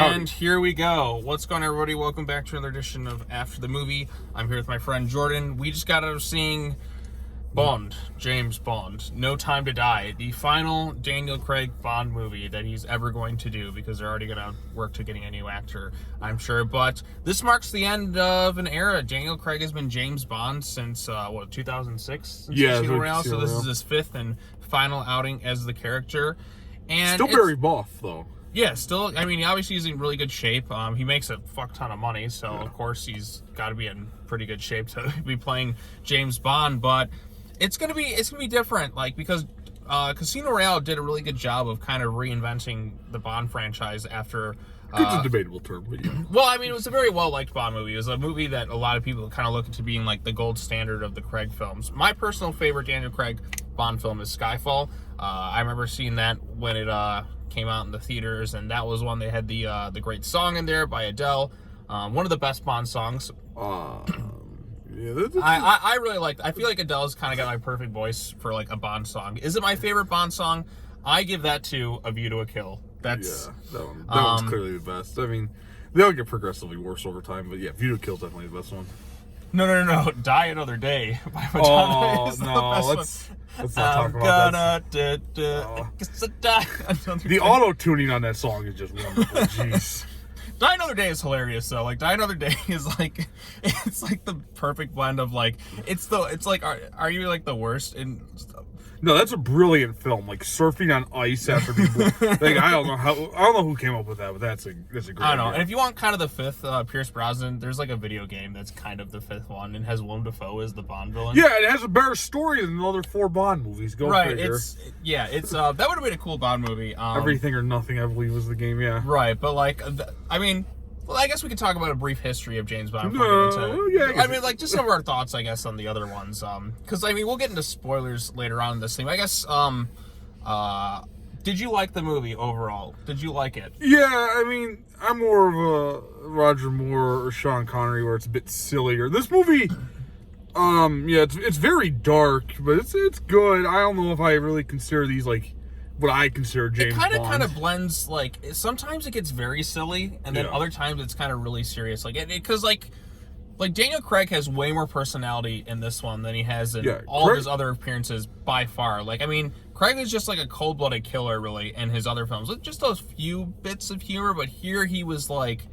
And here we go. What's going on, everybody? Welcome back to another edition of After the Movie. I'm here with my friend Jordan. We just got out of seeing James Bond, No Time to Die, the final Daniel Craig Bond movie that he's ever going to do, because they're already going to work to getting a new actor, I'm sure. But this marks the end of an era. Daniel Craig has been James Bond since, 2006? Yeah. So this is his fifth and final outing as the character. And still very buff, though. Yeah, still, I mean, obviously he's in really good shape. He makes a fuck ton of money, so of course he's got to be in pretty good shape to be playing James Bond. But it's gonna be different, like, because Casino Royale did a really good job of kind of reinventing the Bond franchise after. It's a debatable term, but yeah. Well, I mean, it was a very well-liked Bond movie. It was a movie that a lot of people kind of look into being like the gold standard of the Craig films. My personal favorite Daniel Craig Bond film is Skyfall. I remember seeing that when it came out in the theaters, and that was one they had the great song in there by Adele, one of the best Bond songs. Yeah, I really liked. I feel like Adele's kind of got my perfect voice for like a Bond song. Is it my favorite Bond song? I give that to A View to a Kill. That's that one's clearly the best. I mean, they all get progressively worse over time, but yeah, View to a Kill is definitely the best one. No. Die Another Day by Madonna is the best one. Let's not talk about that. The auto-tuning on that song is just wonderful. Jeez. Die Another Day is hilarious, though. Like, Die Another Day is like, it's like the perfect blend of like, it's like, are you like the worst? And no, that's a brilliant film. Like surfing on ice after people. Like I don't know who came up with that, but that's a great. I don't know. idea. And if you want kind of the fifth Pierce Brosnan, there's like a video game that's kind of the fifth one and has Willem Dafoe as the Bond villain. Yeah, it has a better story than the other 4 Bond movies. Go figure. It's that would have been a cool Bond movie. Everything or Nothing, I believe, was the game. Yeah. Right, but like, I mean. Well, I guess we could talk about a brief history of James Bond. I mean, like, just some of our thoughts, I guess, on the other ones. Because, I mean, we'll get into spoilers later on in this thing. I guess, did you like the movie overall? Did you like it? Yeah, I mean, I'm more of a Roger Moore or Sean Connery, where it's a bit sillier. This movie, it's very dark, but it's good. I don't know if I really consider these, like, what I consider James Bond. It kind of blends, like, sometimes it gets very silly, and then other times it's kind of really serious. Like, because, like Daniel Craig has way more personality in this one than he has in all of his other appearances by far. Like, I mean, Craig is just like a cold-blooded killer, really, in his other films. Like, just those few bits of humor, but here he was, like,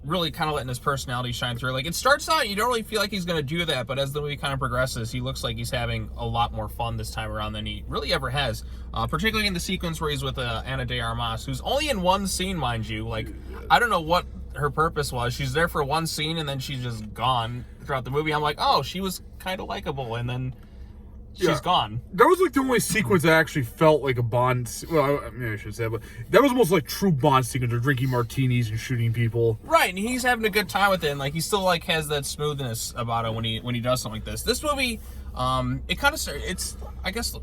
really kind of letting his personality shine through. Like, it starts out, you don't really feel like he's going to do that, but as the movie kind of progresses, he looks like he's having a lot more fun this time around than he really ever has. Particularly in the sequence where he's with Ana de Armas, who's only in one scene, mind you. Like, I don't know what her purpose was. She's there for one scene, and then she's just gone throughout the movie. I'm like, oh, she was kind of likable, and then she's gone. That was like the only sequence that actually felt like a Bond. Well, I mean, I should say, but that was almost like true Bond sequence. They're drinking martinis and shooting people. Right, and he's having a good time with it, and like he still like has that smoothness about it when he does something like this. This movie, it kind of it's I guess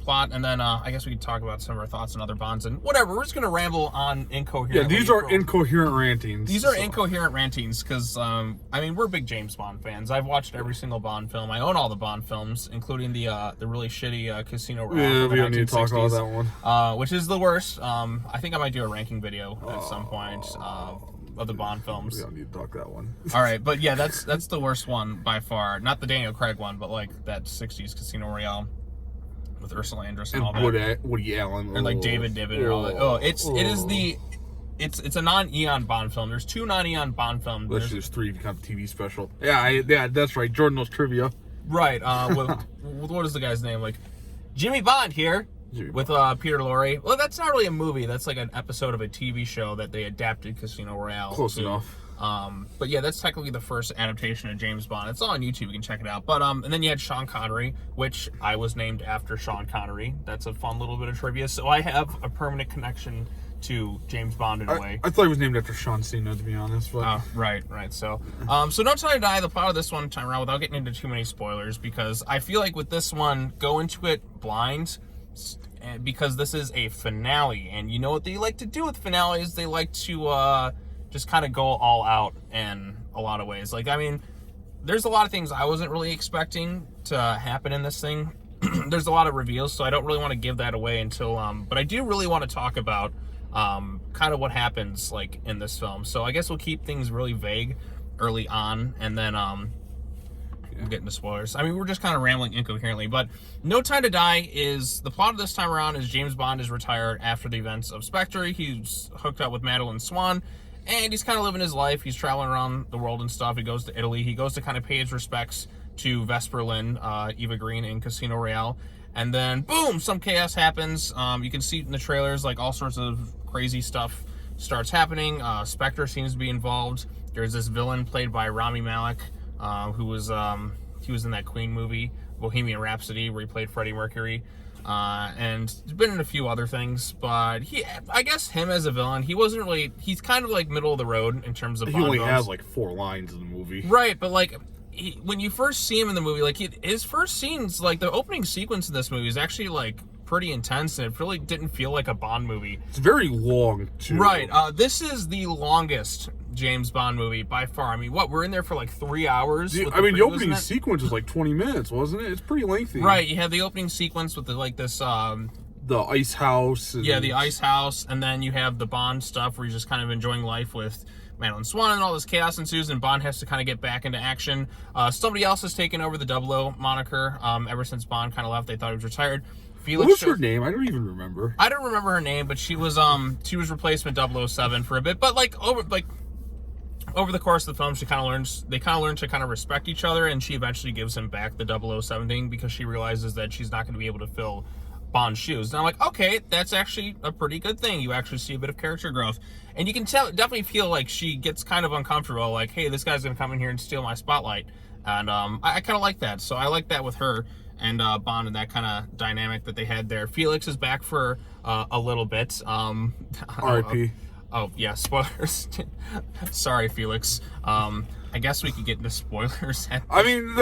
plot, and then I guess we can talk about some of our thoughts on other Bonds and whatever. We're just gonna ramble on incoherent. Yeah, these are incoherent rantings. These are incoherent rantings because I mean, we're big James Bond fans. I've watched every single Bond film. I own all the Bond films, including the really shitty Casino Royale. Yeah, we don't need to talk about that one. Which is the worst. I think I might do a ranking video at some point of the Bond films. We don't need to talk that one. All right, but yeah, that's the worst one by far. Not the Daniel Craig one, but like that '60s Casino Royale with Ursula Andress and all that. Woody Allen. And like David Niven and all that. Oh, it's a non-Eon Bond film. There's 2 non-Eon Bond films. There's 3 if you count the TV special. Yeah, that's right. Jordan knows trivia. Right. With what is the guy's name? Like Jimmy Bond here with Peter Lorre. Well, that's not really a movie. That's like an episode of a TV show that they adapted Casino Royale. Close enough. But yeah, that's technically the first adaptation of James Bond. It's all on YouTube. You can check it out. But and then you had Sean Connery, which I was named after Sean Connery. That's a fun little bit of trivia. So I have a permanent connection to James Bond in a way. I thought he was named after Sean Cena, to be honest. But... right. So, so No Time to Die, the plot of this one time around, without getting into too many spoilers, because I feel like with this one, go into it blind, because this is a finale, and you know what they like to do with finales? They like to just kind of go all out in a lot of ways. Like, I mean, there's a lot of things I wasn't really expecting to happen in this thing. There's a lot of reveals, so I don't really want to give that away until, but I do really want to talk about kind of what happens like in this film. So I guess we'll keep things really vague early on, and then we'll get into spoilers. I mean, we're just kind of rambling incoherently, but No Time to Die is the plot of this time around. Is James Bond is retired after the events of Spectre. He's hooked up with Madeline Swan, and he's kind of living his life. He's traveling around the world and stuff. He goes to Italy. He goes to kind of pay his respects to Vesper Lynn, Eva Green in Casino Royale. And then, boom, some chaos happens. You can see it in the trailers, like all sorts of crazy stuff starts happening. Spectre seems to be involved. There's this villain played by Rami Malek, who was he was in that Queen movie, Bohemian Rhapsody, where he played Freddie Mercury. And he's been in a few other things, but I guess him as a villain, he's kind of like middle of the road in terms of Bond He only villains. has like 4 lines in the movie. Right, but like, when you first see him in the movie, like his first scenes, like the opening sequence in this movie is actually like pretty intense, and it really didn't feel like a Bond movie. It's very long too. Right. This is the longest James Bond movie by far. I mean, we're in there for like 3 hours. The opening sequence was like 20 minutes, wasn't it? It's pretty lengthy. Right. You have the opening sequence with the ice house. The ice house, and then you have the Bond stuff where you're just kind of enjoying life with Madeline Swan, and all this chaos ensues, and Bond has to kind of get back into action. Somebody else has taken over the 00 moniker. Ever since Bond kind of left, they thought he was retired. What was her name? I don't even remember. I don't remember her name, but she was replacement 007 for a bit. But over the course of the film, they kind of learn to kind of respect each other, and she eventually gives him back the 007 thing because she realizes that she's not going to be able to fill Bond's shoes. And I'm like, okay, that's actually a pretty good thing. You actually see a bit of character growth, and you can definitely feel like she gets kind of uncomfortable, like, hey, this guy's gonna come in here and steal my spotlight. And I kind of like that. So I like that with her and Bond, and that kind of dynamic that they had there. Felix is back for a little bit. R.I.P. Oh yeah, spoilers. Sorry, Felix. I guess we could get into spoilers. I mean,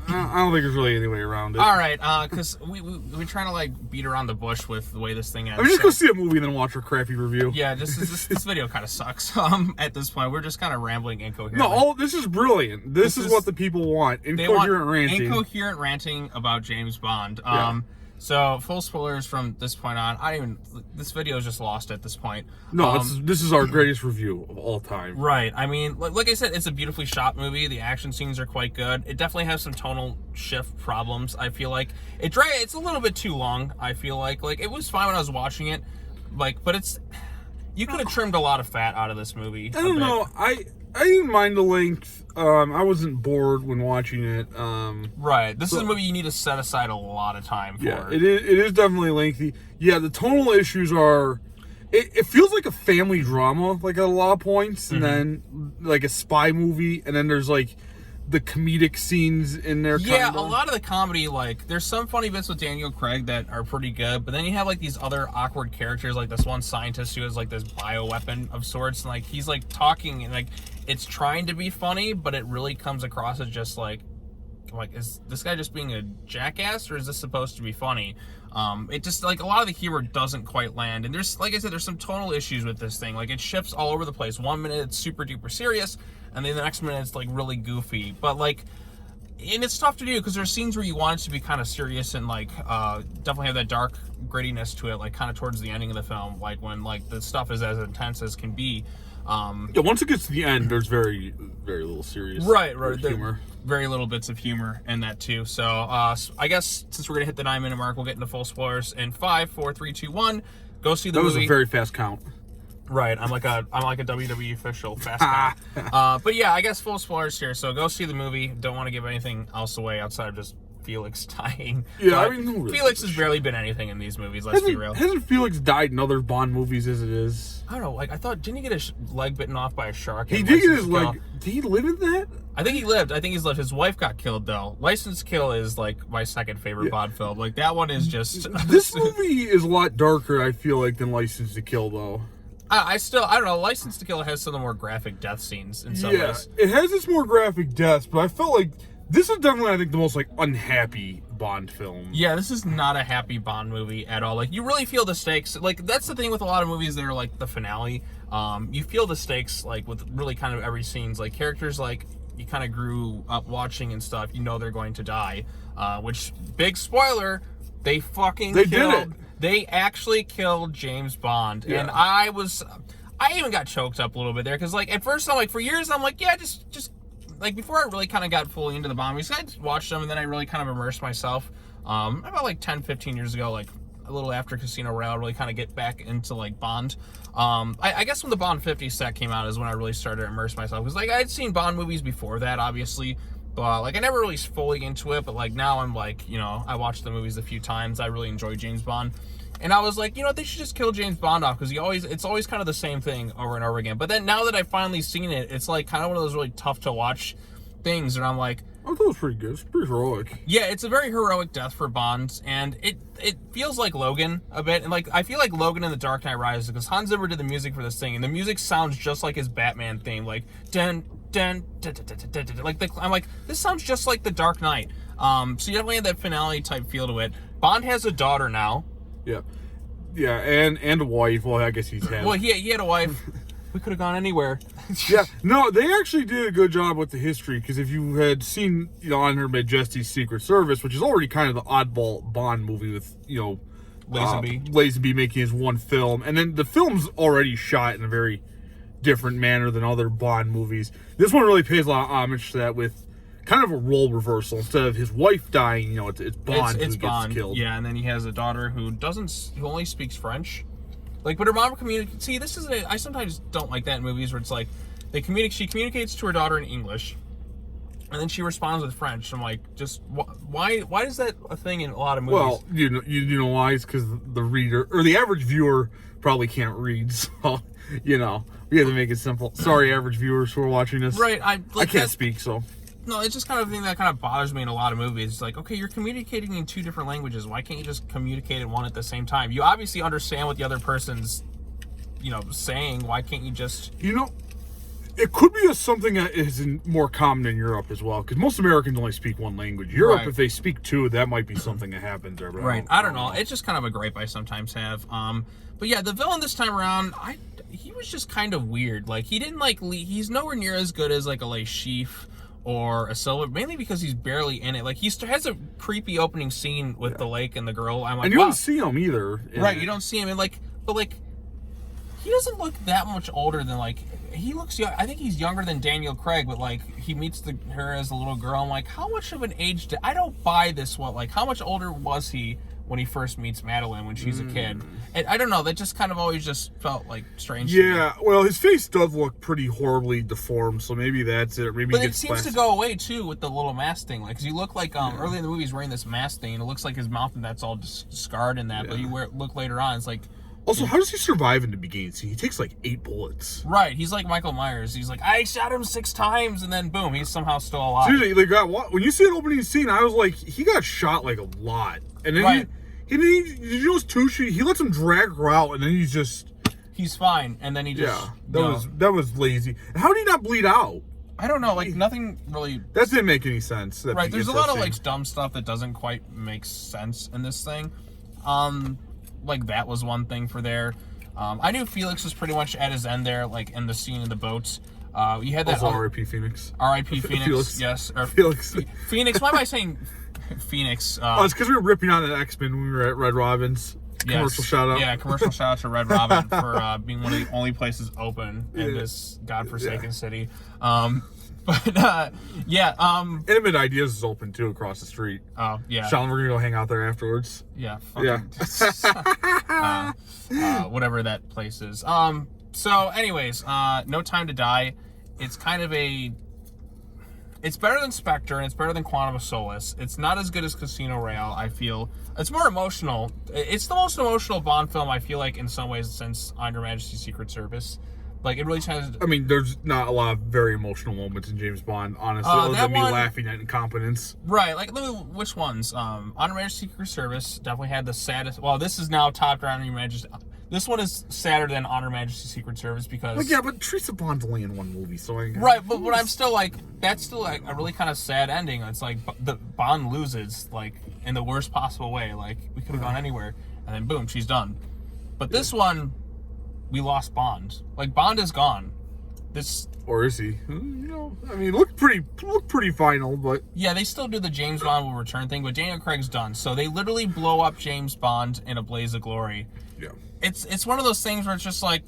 I don't think there's really any way around it. All right, because we're trying to like beat around the bush with the way this thing ends. I mean, just go see a movie and then watch our crappy review. Yeah, this video kind of sucks. At this point, we're just kind of rambling incoherently. No, this is brilliant. This is what the people want. Incoherent ranting about James Bond. Yeah. So full spoilers from this point on. This video is just lost at this point. No, this is our greatest review of all time. Right. I mean, like I said, it's a beautifully shot movie. The action scenes are quite good. It definitely has some tonal shift problems. I feel like it's a little bit too long. I feel like it was fine when I was watching it, but you could have trimmed a lot of fat out of this movie. I don't know. I didn't mind the length. I wasn't bored when watching it. Right. This is a movie you need to set aside a lot of time for. Yeah, it is definitely lengthy. Yeah, the tonal issues are... It feels like a family drama, like at a lot of points, and then like a spy movie, and then there's like the comedic scenes in there. Yeah, a lot of the comedy, like, there's some funny bits with Daniel Craig that are pretty good, but then you have like these other awkward characters, like this one scientist who has like this bioweapon of sorts, and like he's like talking, and like it's trying to be funny, but it really comes across as just like is this guy just being a jackass, or is this supposed to be funny? It just, like, a lot of the humor doesn't quite land, and there's, like I said, there's some tonal issues with this thing. Like, it shifts all over the place. 1 minute it's super duper serious, and then the next minute it's like really goofy. But like, and it's tough to do because there's scenes where you want it to be kind of serious and like definitely have that dark grittiness to it, like kind of towards the ending of the film, like when like the stuff is as intense as can be. Yeah, once it gets to the end, there's very, very little serious humor. Very little bits of humor in that too. So I guess since we're gonna hit the 9 minute mark, we'll get into full spoilers in 5, 4, 3, 2, 1. Go see the movie. That was a very fast count. Right, I'm like a WWE official fast count. But yeah, I guess full spoilers here. So go see the movie. Don't want to give anything else away outside of just Felix dying. Yeah, but I mean, really Felix has barely been anything in these movies. Let's be real. Hasn't Felix died in other Bond movies as it is? I don't know. Like, I thought, didn't he get his leg bitten off by a shark? He did get his leg. Did he live in that? I think he lived. He's lived. His wife got killed though. License to Kill is like my second favorite Bond film. Like that one is just. This movie is a lot darker, I feel like, than License to Kill though. I don't know. License to Kill has some of the more graphic death scenes in some ways. It has its more graphic deaths, but I felt like this is definitely, I think, the most like unhappy Bond film. Yeah, this is not a happy Bond movie at all. Like, you really feel the stakes. Like, that's the thing with a lot of movies that are like the finale. You feel the stakes like with really kind of every scene's like characters like you kind of grew up watching and stuff. You know they're going to die. Which, big spoiler, They fucking did it. They actually killed James Bond. Yeah. And I even got choked up a little bit there, because, like, at first, I'm like, for years, I'm like, yeah, just like, before I really kind of got fully into the Bond movies, I just watched them, and then I really kind of immersed myself, about, like, 10, 15 years ago, like, a little after Casino Royale, really kind of get back into, like, Bond. I guess when the Bond 50 set came out is when I really started to immerse myself, because, like, I'd seen Bond movies before that, obviously, but, like, I never really fully into it, but, like, now I'm, like, you know, I watched the movies a few times, I really enjoy James Bond. And I was like, you know what, they should just kill James Bond off, because it's always kind of the same thing over and over again. But then now that I've finally seen it, it's like kind of one of those really tough to watch things, and I'm like, I thought it was pretty good. It's pretty heroic. yeah, it's a very heroic death for Bond, and it feels like Logan a bit, and like I feel like Logan in The Dark Knight Rises, because Hans Zimmer did the music for this thing, and the music sounds just like his Batman theme, like dun dun dun dun dun dun, dun, like I'm like, this sounds just like The Dark Knight. So you definitely have that finale type feel to it. Bond has a daughter now. Yeah. Yeah, and a wife. Well, I guess he's had. Well, he had a wife. We could have gone anywhere. Yeah, no, they actually did a good job with the history, because if you had seen, you know, on Her Majesty's Secret Service, which is already kind of the oddball Bond movie with, you know, Lazenby making his one film, and then the film's already shot in a very different manner than other Bond movies. This one really pays a lot of homage to that, with kind of a role reversal. Instead of his wife dying, you know, it's Bond who gets killed. Yeah, and then he has a daughter who only speaks French. Like, but her mom communicates. See, this is I sometimes don't like that in movies where it's like she communicates to her daughter in English, and then she responds with French. I'm like, just why is that a thing in a lot of movies? Well, you know why? It's because the reader or the average viewer probably can't read, so you know we have to make it simple. Sorry, average viewers who are watching this. Right, I can't speak, so. No, it's just kind of a thing that kind of bothers me in a lot of movies. It's like, okay, you're communicating in two different languages. Why can't you just communicate in one at the same time? You obviously understand what the other person's, you know, saying. Why can't you just... You know, it could be something that is more common in Europe as well, because most Americans only speak one language. Europe, right. If they speak two, that might be something that happens there. Right. I don't know. It's just kind of a gripe I sometimes have. But yeah, the villain this time around, he was just kind of weird. Like, he didn't, like, he's nowhere near as good as, like, a Le Chiffre or a Silver, mainly because he's barely in it. Like, he has a creepy opening scene with the lake and the girl. I'm like, and you don't see him either. Right, you don't see him. And, like, but, like, he doesn't look that much older than, like, he looks young. I think he's younger than Daniel Craig, but, like, he meets her as a little girl. I'm like, how much of an age I don't buy this one. Like, how much older was he when he first meets Madeline when she's a kid? And I don't know, that just kind of always just felt like strange. Yeah, well, his face does look pretty horribly deformed, so maybe that's it. Maybe but it seems to go away too with the little mask thing. Like, cause you look like early in the movie he's wearing this mask thing, and it looks like his mouth and that's all scarred in that. Yeah. But you look later on, it's like. Also, how does he survive in the beginning scene? He takes like 8 bullets. Right, he's like Michael Myers. He's like, I shot him 6 times, and then boom, he's somehow still alive. Seriously, like, when you see an opening scene, I was like, he got shot like a lot, and then right. He just he lets him drag her out, and then he's fine, and then he just that was lazy. How did he not bleed out? I don't know, like nothing really. That didn't make any sense. Right, there's a lot of like dumb stuff that doesn't quite make sense in this thing. Like that was one thing for there. I knew Felix was pretty much at his end there, like in the scene in the boats. You had that. R.I.P. Phoenix. R.I.P. Phoenix. Felix. Yes. Or Felix. Phoenix. Why am I saying Phoenix? It's because we were ripping on an X-Men when we were at Red Robin's. Commercial shout out. Yeah, commercial shout out to Red Robin for being one of the only places open in this godforsaken city. Intimate Ideas is open too across the street. Oh yeah. Sean, we're gonna go hang out there afterwards. Yeah. Whatever that place is. So anyways, No Time to Die. It's kind of it's better than Spectre and it's better than Quantum of Solace. It's not as good as Casino Royale, I feel. It's more emotional. It's the most emotional Bond film, I feel like, in some ways, since On Her Majesty's Secret Service. Like, it really tries to... I mean, there's not a lot of very emotional moments in James Bond, honestly, other than me laughing at incompetence. Right, like, which ones? On Her Majesty's Secret Service definitely had the saddest... Well, this is now topped around Your Majesty... This one is sadder than On Her Majesty's Secret Service because... Well, yeah, but Teresa Bond's only in one movie, so I... Right, but I'm still like... That's still like a really kind of sad ending. It's like the Bond loses, like, in the worst possible way. Like, we could have gone anywhere. And then, boom, she's done. But this one, we lost Bond. Like, Bond is gone. this. Or is he? You know, I mean, look pretty final, but yeah, they still do the James Bond will return thing, but Daniel Craig's done. So they literally blow up James Bond in a blaze of glory. Yeah, it's one of those things where it's just like,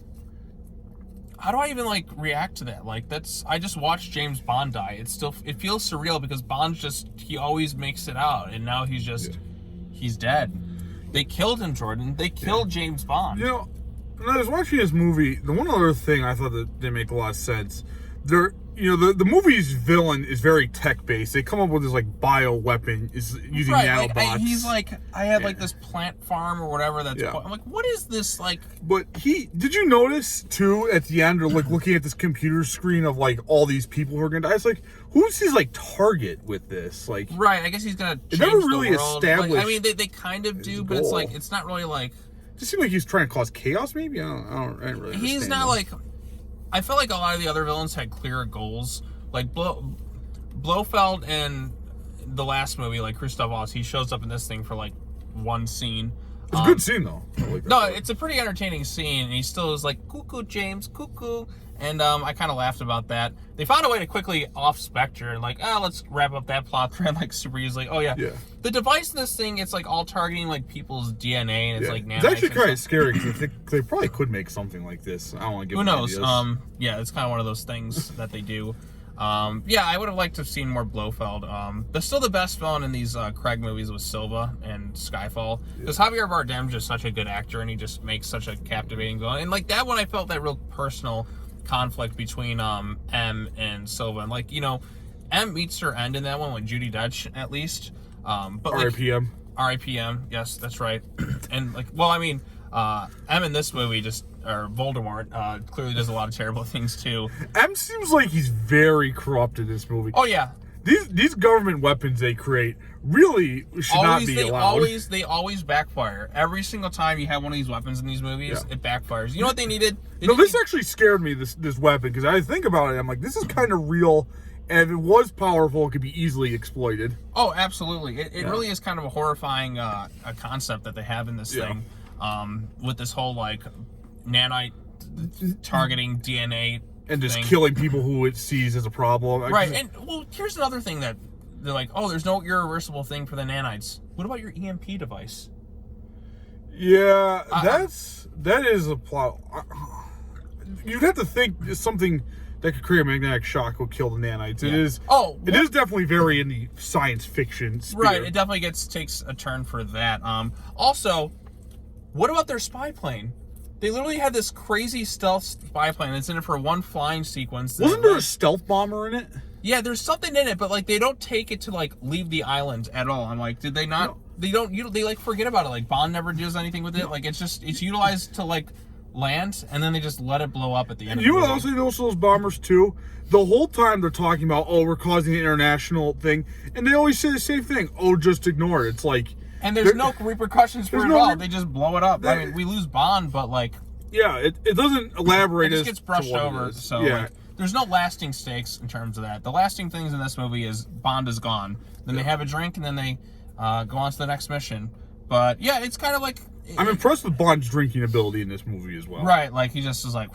how do I even like react to that? Like I just watched James Bond die. It feels surreal because Bond's he always makes it out, and now he's dead. They killed him, Jordan. They killed James Bond. You know, when I was watching this movie, the one other thing I thought that didn't make a lot of sense, the movie's villain is very tech based. They come up with this like bio weapon is using nanobots. Like, he's like, I had like this plant farm or whatever. I'm like, what is this like? But did you notice too at the end, or like looking at this computer screen of like all these people who are gonna die? It's like, who's his like target with this? Like, right? I guess he's gonna. It never really established. Like, I mean, they kind of do, but it's like it's not really like. It just seemed like he's trying to cause chaos. Maybe I don't really. He's not like. I felt like a lot of the other villains had clearer goals. Like Blofeld in the last movie, like Christoph Waltz, he shows up in this thing for like one scene. It's a good scene though. No, it's a pretty entertaining scene, and he still is like, cuckoo, James, cuckoo. And I kind of laughed about that. They found a way to quickly off Spectre and like, let's wrap up that plot thread like super easily. Oh yeah. The device in this thing, it's like all targeting like people's DNA, and it's like nanites. It's actually kind of scary because they probably could make something like this. I don't want to give. Who knows? Ideas. Yeah, it's kind of one of those things that they do. Yeah, I would have liked to have seen more Blofeld. Still the best villain in these Craig movies was Silva and Skyfall. Because Javier Bardem's just such a good actor, and he just makes such a captivating villain. And like that one, I felt that real personal conflict between M and Silva. And like, you know, M meets her end in that one with Judi Dench, at least. But like, R.I.P.M. Yes, that's right. And like, well, I mean, M in this movie or Voldemort, clearly does a lot of terrible things too. M seems like he's very corrupt in this movie. Oh yeah. These government weapons they create really should not be allowed. They always backfire. Every single time you have one of these weapons in these movies, it backfires. You know what they needed? This actually scared me, this weapon, because I think about it, I'm like, this is kind of real, and if it was powerful, it could be easily exploited. Oh, absolutely. It really is kind of a horrifying a concept that they have in this thing, with this whole, like, nanite targeting DNA and just killing people who it sees as a problem. Right, and, well, here's another thing that they're like, oh, there's no irreversible thing for the nanites. What about your EMP device? Yeah, that is a plot. You'd have to think it's something that could create a magnetic shock would kill the nanites. It is. It is definitely very in the science fiction sphere. Right, it definitely takes a turn for that. Also, what about their spy plane? They literally had this crazy stealth spy plane that's in it for one flying sequence. Wasn't there a stealth bomber in it? Yeah, there's something in it, but like they don't take it to like leave the island at all. I'm like, did they not? No. They like forget about it. Like Bond never does anything with it. Like it's utilized to like land, and then they just let it blow up at the end. You also notice those bombers too. The whole time they're talking about, oh, we're causing an international thing, and they always say the same thing. Oh, just ignore it. It's like. And there's no repercussions for it at all. They just blow it up. I mean, we lose Bond, but like... Yeah, it doesn't elaborate. It just gets brushed over. So like, there's no lasting stakes in terms of that. The lasting things in this movie is Bond is gone. Then they have a drink, and then they go on to the next mission. But yeah, it's kind of like... I'm impressed with Bond's drinking ability in this movie as well. Right, like he just is like...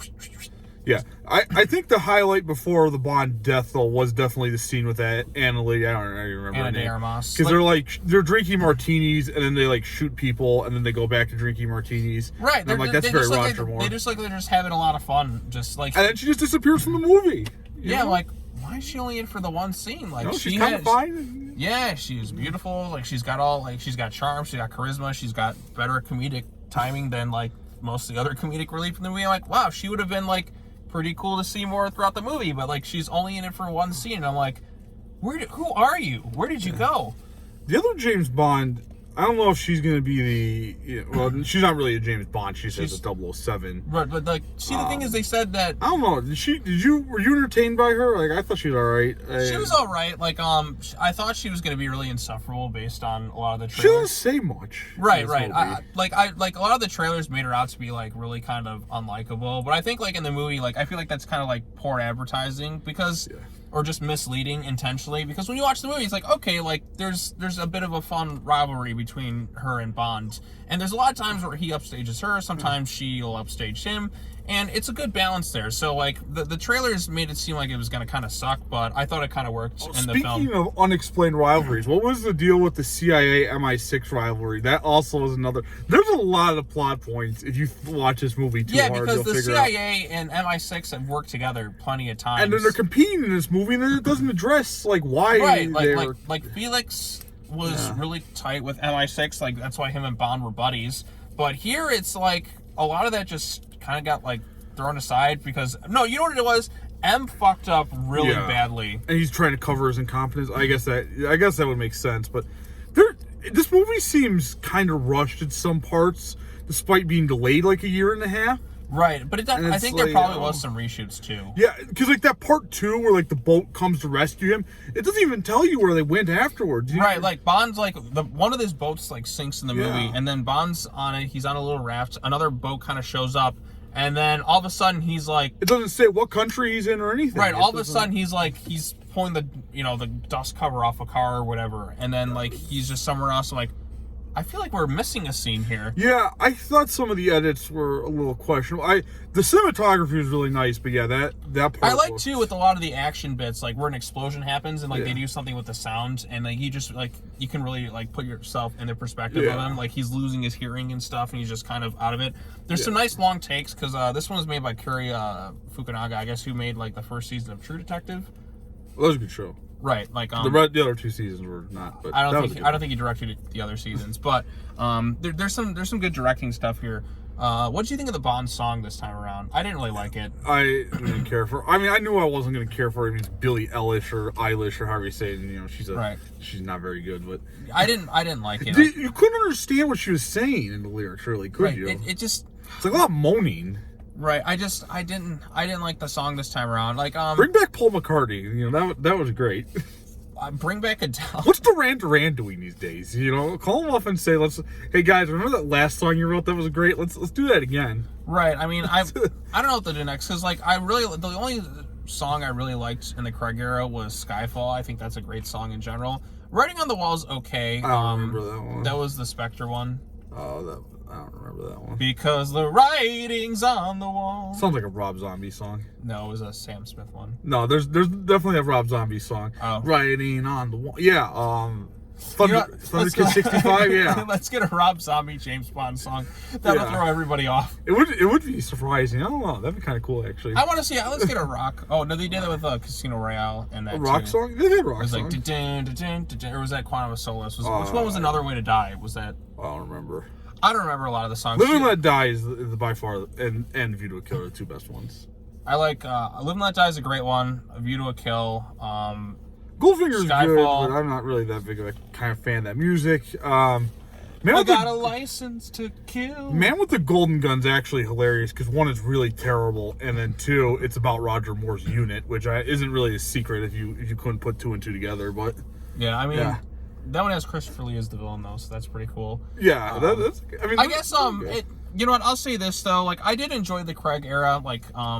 Yeah, I think the highlight before the Bond death, though, was definitely the scene with that Anna Lady. I don't remember her name. Because they're drinking martinis, and then they, like, shoot people, and then they go back to drinking martinis. Right. I'm like, that's very Roger Moore. They're just having a lot of fun. Just like... And then she just disappears from the movie. Yeah, like, why is she only in for the one scene? Like, she's kind of fine. Yeah, she's beautiful. Like, she's got charm, she's got charisma, she's got better comedic timing than, like, most of the other comedic relief in the movie. I'm like, wow, she would have been, like... pretty cool to see more throughout the movie, but like she's only in it for one scene. And I'm like, who are you? Where did you go? The other James Bond, I don't know if she's gonna be well, she's not really a James Bond. She's a 007. Right, but like, see, the thing is, they said that I don't know. Were you entertained by her? Like, I thought she was all right. She was all right. Like, I thought she was gonna be really insufferable based on a lot of the trailers. She doesn't say much. Right. I like a lot of the trailers made her out to be like really kind of unlikable. But I think like in the movie, like I feel like that's kind of like poor advertising because. Yeah. Or just misleading intentionally, because when you watch the movie, it's like, okay, like there's a bit of a fun rivalry between her and Bond, and there's a lot of times where he upstages her, sometimes she'll upstage him, And it's a good balance there. So, like, the trailers made it seem like it was going to kind of suck, but I thought it kind of worked in the film. Speaking of unexplained rivalries, what was the deal with the CIA MI6 rivalry? That also was another... There's a lot of plot points if you watch this movie too hard. Yeah, because the CIA and MI6 have worked together plenty of times. And then they're competing in this movie, and then it doesn't address, like, why like Felix was really tight with MI6, like, that's why him and Bond were buddies. But here, it's like, a lot of that just kind of got, like, thrown aside because... No, you know what it was? M fucked up really badly. And he's trying to cover his incompetence. I guess that would make sense, but... This movie seems kind of rushed in some parts, despite being delayed, like, a year and a half. Right, but I think there probably was some reshoots, too. Yeah, because, like, that part 2 where, like, the boat comes to rescue him, it doesn't even tell you where they went afterwards. Right, like, Bond's, like, one of his boats, like, sinks in the movie, and then Bond's on it, he's on a little raft, another boat kind of shows up, and then all of a sudden he's, like... It doesn't say what country he's in or anything. Right, all of a sudden he's, like, he's pulling the, the dust cover off a car or whatever, and then, like, he's just somewhere else, like... I feel like we're missing a scene here. Yeah, I thought some of the edits were a little questionable. The cinematography was really nice, but yeah, that part. I like too with a lot of the action bits, like where an explosion happens and like they do something with the sound, and like you can really like put yourself in the perspective of him. Like he's losing his hearing and stuff, and he's just kind of out of it. There's some nice long takes because this one was made by Kuri Fukunaga, I guess, who made like the first season of True Detective. Well, that was a good show. Right, like the other 2 seasons were not. But I don't think he directed the other seasons, but there's some good directing stuff here. What did you think of the Bond song this time around? I didn't really like it. I didn't care for. I mean, I knew I wasn't going to care for it. I mean, it's Billie Eilish or Eilish or however you say it. She's not very good, but I didn't like it. You couldn't understand what she was saying in the lyrics, really, could you? It just it's like a lot of moaning. Right, I didn't like the song this time around. Like bring back Paul McCartney. That was great. Bring back Adele. What's Duran Duran doing these days? Call him up and say, hey guys, remember that last song you wrote that was great? Let's do that again. Right. I mean, I don't know what to do next because like the only song I really liked in the Craig era was Skyfall. I think that's a great song in general. Writing on the Wall is okay. I don't remember that one. That was the Spectre one. Oh, I don't remember that one. Because the writing's on the wall. Sounds like a Rob Zombie song. No, it was a Sam Smith one. No, there's definitely a Rob Zombie song. Oh. Writing on the wall. Yeah, Thunder Kid 65, yeah. Let's get a Rob Zombie James Bond song. That would throw everybody off. It would be surprising. I don't know. That'd be kind of cool, actually. I want to see it. Let's get a rock. Oh, no, they did that with Casino Royale and that. A rock song? They had rock songs. It was like, or was that Quantum of Solace? Which one was Another Way to Die? Was that? I don't remember. I don't remember a lot of the songs. Live and Let Die is by far, and View to a Kill are the 2 best ones. I like Live and Let Die is a great one. View to a Kill. Goldfinger's good, but I'm not really that big of a kind of fan of that music. I got a license to kill. Man with the Golden Gun's actually hilarious because 1, it's really terrible, and then 2, it's about Roger Moore's unit, which isn't really a secret if you couldn't put 2 and 2 together. But yeah, I mean, that one has Christopher Lee as the villain though, so that's pretty cool. Yeah, that's. I mean, I guess you know what? I'll say this though, like I did enjoy the Craig era. Like I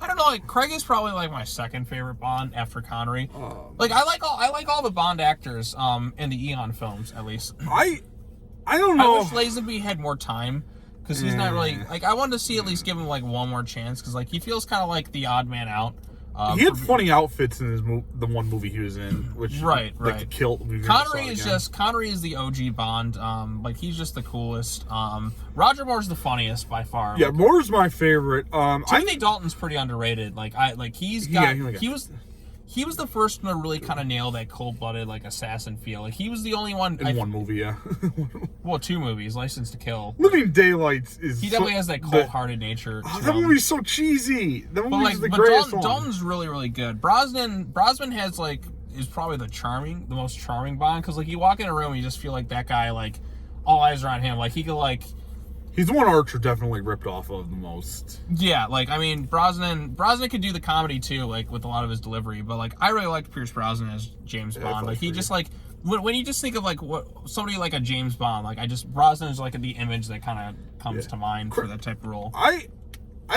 don't know, like Craig is probably like my second favorite Bond after Connery. Like I like all the Bond actors in the Eon films at least. I don't know. I wish Lazenby had more time because he's not really like. I wanted to see at least give him like one more chance because like he feels kind of like the odd man out. He had funny outfits in the one movie he was in, which right. The kilt. Connery is the OG Bond. Like he's just the coolest. Roger Moore's the funniest by far. Yeah, Moore's my favorite. Timothy Dalton's pretty underrated. Like he was the first one to really kind of nail that cold-blooded like assassin feel. Like he was the only one in one movie, yeah. Well, 2 movies, License to Kill. Living Daylights is. He definitely has that cold-hearted nature. That movie's so cheesy. That movie's the greatest one. Dalton's really, really good. Brosnan has is probably the most charming Bond because like you walk in a room, and you just feel like that guy like all eyes are on him. Like he could like. He's the one Archer definitely ripped off of the most. Yeah, like, I mean, Brosnan could do the comedy, too, like, with a lot of his delivery, but, like, I really liked Pierce Brosnan as James Bond. Like, he just, like, when you just think of, like, somebody like a James Bond, like, Brosnan is, like, the image that kind of comes to mind for that type of role. I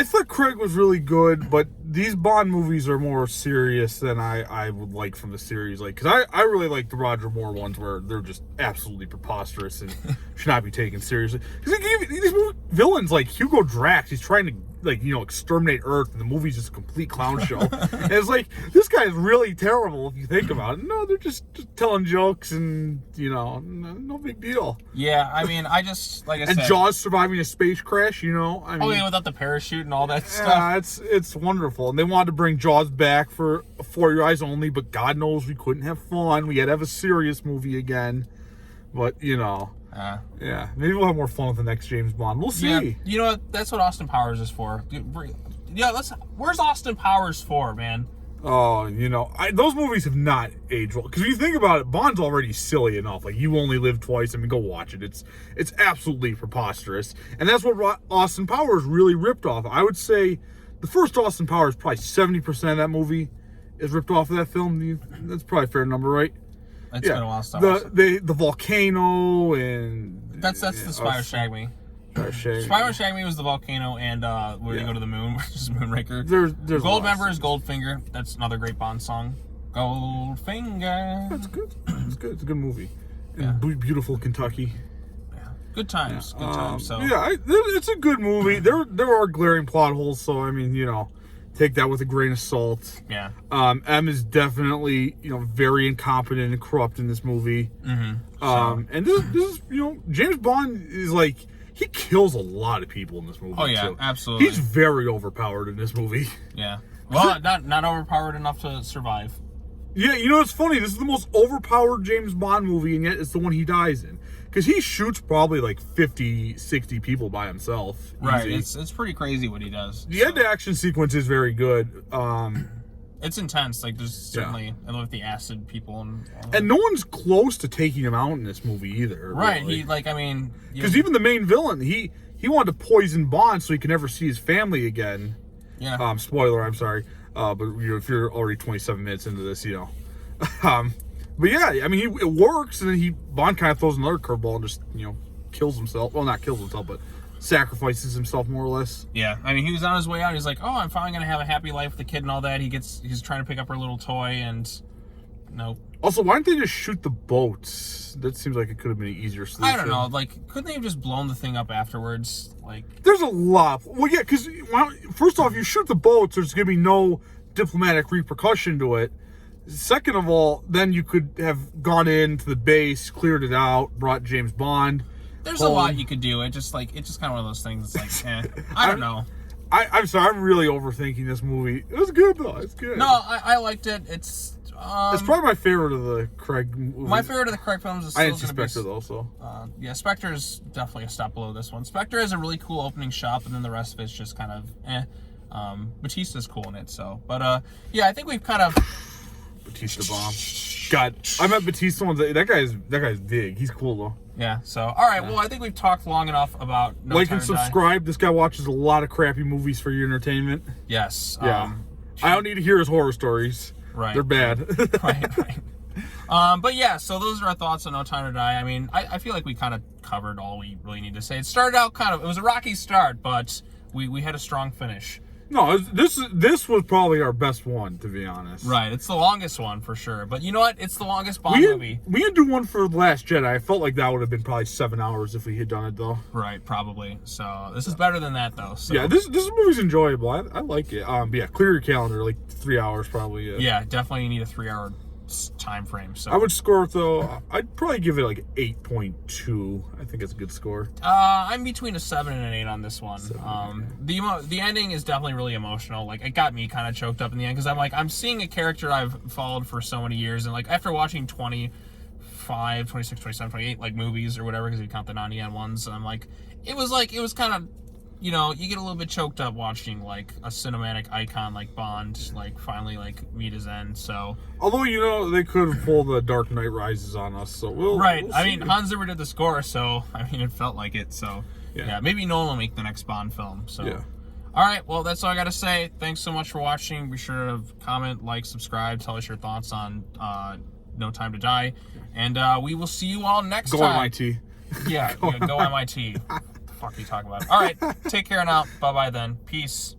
thought Craig was really good, but these Bond movies are more serious than I would like from the series. Like, because I really like the Roger Moore ones where they're just absolutely preposterous and should not be taken seriously. Because these villains, like Hugo Drax, he's trying to, like, you know, exterminate Earth, and the movie's just a complete clown show. And it's like, this guy is really terrible if you think about it. No, they're just telling jokes and, you know, no big deal. Yeah, I mean, I just, like I said... And Jaws surviving a space crash, you know? I mean, without the parachute and all that stuff. Yeah, it's wonderful. And they wanted to bring Jaws back for Your Eyes Only, but God knows we couldn't have fun. We had to have a serious movie again. But, you know... yeah, maybe we'll have more fun with the next James Bond. We'll see. Yeah, you know what? That's what Austin Powers is for. Yeah, where's Austin Powers for, man? Oh, you know, those movies have not aged well. Because if you think about it, Bond's already silly enough. Like, You Only Live Twice. I mean, go watch it. It's absolutely preposterous. And that's what Austin Powers really ripped off. I would say the first Austin Powers, probably 70% of that movie is ripped off of that film. That's probably a fair number, right? It's been a while since the volcano and... That's the Spy Who Shagged Me. Spy Who Shagged Me was the volcano and where you go to the moon, which is Moonraker. There's Goldmember is Goldfinger. That's another great Bond song. Goldfinger. That's good. It's good. It's a good movie. In beautiful Kentucky. Yeah. Good times. Good times. So it's a good movie. There are glaring plot holes, so I mean, you know, take that with a grain of salt. Yeah. M is definitely, you know, very incompetent and corrupt in this movie. Mm-hmm. And this is, you know, James Bond is like, he kills a lot of people in this movie. Oh yeah, too. Absolutely. He's very overpowered in this movie. Yeah. Well, not overpowered enough to survive. Yeah, you know, it's funny. This is the most overpowered James Bond movie, and yet it's the one he dies in. Because he shoots probably like 50, 60 people by himself. Right. Easy. It's pretty crazy what he does. The end-to-action sequence is very good. It's intense. Like, there's certainly, I love the acid people. And no one's close to taking him out in this movie either. Right. Really. He, like, I mean... Because even the main villain, he wanted to poison Bond so he could never see his family again. Yeah. Spoiler, I'm sorry. But if you're already 27 minutes into this, you know. But yeah, I mean, it works, and then Bond kind of throws another curveball and just, you know, kills himself. Well, not kills himself, but sacrifices himself more or less. Yeah, I mean, he was on his way out. He's like, "Oh, I'm finally gonna have a happy life with the kid and all that." He's trying to pick up her little toy, and nope. Also, why didn't they just shoot the boats? That seems like it could have been an easier solution. I don't know. Like, couldn't they have just blown the thing up afterwards? Like, there's a lot. Well, yeah, because first off, you shoot the boats, there's gonna be no diplomatic repercussion to it. Second of all, then you could have gone into the base, cleared it out, brought James Bond. There's a lot you could do. It's just kind of one of those things. It's like, I don't know. I'm sorry. I'm really overthinking this movie. It was good though. It's good. No, I liked it. It's probably my favorite of the Craig movies. My favorite of the Craig films is still I didn't see Spectre though, so. Yeah, Spectre is definitely a step below this one. Spectre has a really cool opening shot, but then the rest of it's just kind of Batista's cool in it, so. But yeah, I think we've kind of. Batista bomb. God, I met Batista once. That guy's big. He's cool though. Yeah. So, all right. Yeah. Well, I think we've talked long enough about like and subscribe. This guy watches a lot of crappy movies for your entertainment. Yes. Yeah. I don't need to hear his horror stories. Right. They're bad. Right. But yeah. So those are our thoughts on No Time to Die. I mean, I feel like we kind of covered all we really need to say. It started out it was a rocky start, but we had a strong finish. No, this was probably our best one, to be honest. Right, it's the longest one for sure. But you know what? It's the longest Bond movie. We didn't do one for The Last Jedi. I felt like that would have been probably 7 hours if we had done it, though. Right, probably. So this is better than that, though. So. Yeah, this movie's enjoyable. I like it. But yeah, clear your calendar. Like 3 hours, probably. Yeah, definitely you need a 3 hour time frame. So I would score it though. I'd probably give it like 8.2. I think it's a good score. I'm between a 7 and an 8 on this one. The ending is definitely really emotional. Like, it got me kind of choked up in the end because I'm seeing a character I've followed for so many years, and like after watching 25, 26, 27, 28 like movies or whatever, because you count the non-EN ones, I'm like, it was kind of, you know, you get a little bit choked up watching like a cinematic icon like Bond like finally like meet his end. So although, you know, they could pull the Dark Knight Rises on us, so we'll I mean, Hans Zimmer did the score, so I mean it felt like it. So yeah, maybe Nolan will make the next Bond film. So yeah. All right, well, that's all I got to say. Thanks so much for watching. Be sure to comment, like, subscribe, tell us your thoughts on No Time to Die, and we will see you all next time. Go MIT. Yeah, go MIT. Fuck are you talking about? All right, take care now. Bye-bye then. Peace.